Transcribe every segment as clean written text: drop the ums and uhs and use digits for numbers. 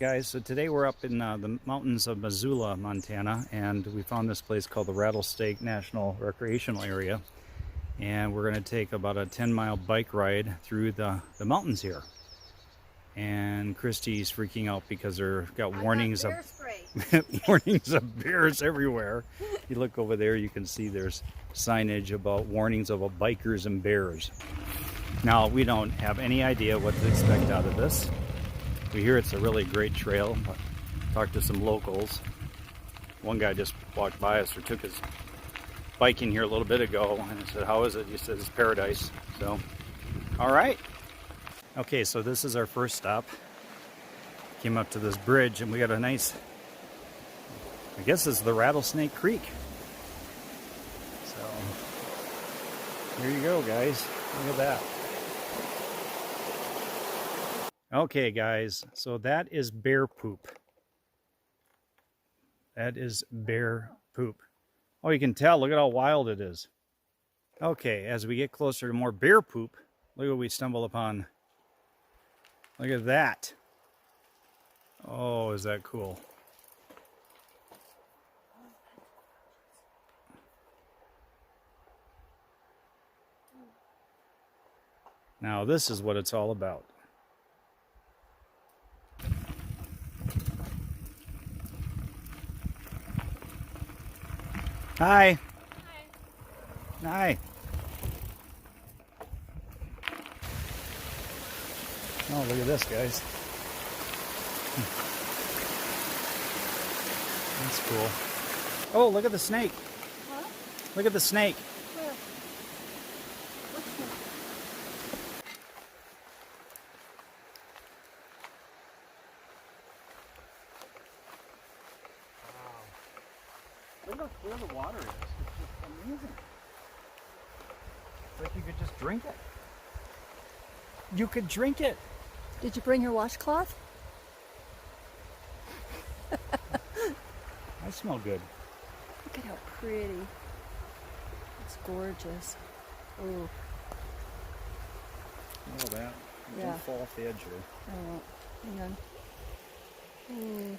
Guys, so today we're up in the mountains of Missoula, Montana, and we found this place called the Rattlesnake National Recreational Area, and we're going to take about a 10-mile bike ride through the mountains here. And Kristy's freaking out because they're got warnings of warnings of bears everywhere. You look over there, you can see there's signage about warnings of bikers and bears. Now, we don't have any idea what to expect out of this. We hear it's a really great trail. Talked to some locals. One guy just walked by us or took his bike in here a little bit ago, and I said, "How is it?" He said, "It's paradise." So, all right. Okay, so this is our first stop. Came up to this bridge, and we got a nice, I guess it's the Rattlesnake Creek. So, here you go, guys. Look at that. Okay, guys, so that is bear poop. That is bear poop. Oh, you can tell. Look at how wild it is. Okay, as we get closer to more bear poop, look what we stumble upon. Look at that. Oh, is that cool? Now, this is what it's all about. Hi. Hi. Hi. Oh, look at this, guys. That's cool. Oh, look at the snake. What? Look at the snake. Where? Which one? Look how clear the water is. It's just amazing. It's like you could just drink it. You could drink it. Did you bring your washcloth? I smell good. Look at how pretty. It's gorgeous. Ooh. Look at that. Yeah. Don't fall off the edge here. Oh, hang on. Ooh.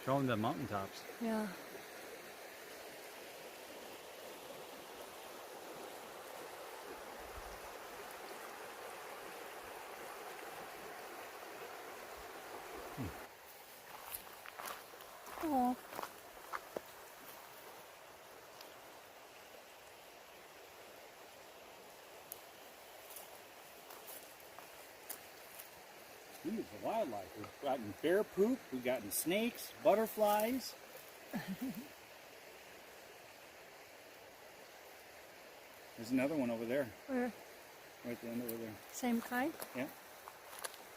Show them the mountaintops. Yeah. Oh. These are wildlife. We've gotten bear poop, we've gotten snakes, butterflies. There's another one over there. Where? Right at the end over there. Same kind? Yeah.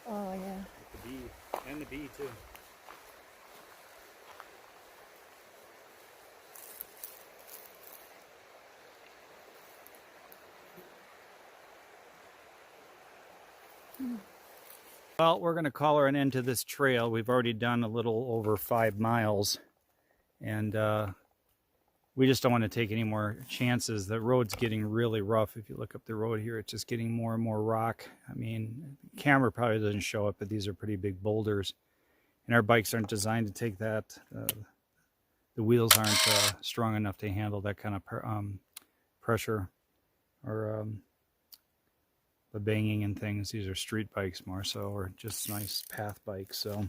Oh, yeah. With the bee. And the bee, too. Well, we're going to call her an end to this trail. We've already done a little over 5 miles, and we just don't want to take any more chances. The road's getting really rough. If you look up the road here, it's just getting more and more rock. I mean, the camera probably doesn't show it, but these are pretty big boulders, and our bikes aren't designed to take that. The wheels aren't strong enough to handle that kind of pressure or the banging and things. These are street bikes more so, or just nice path bikes. So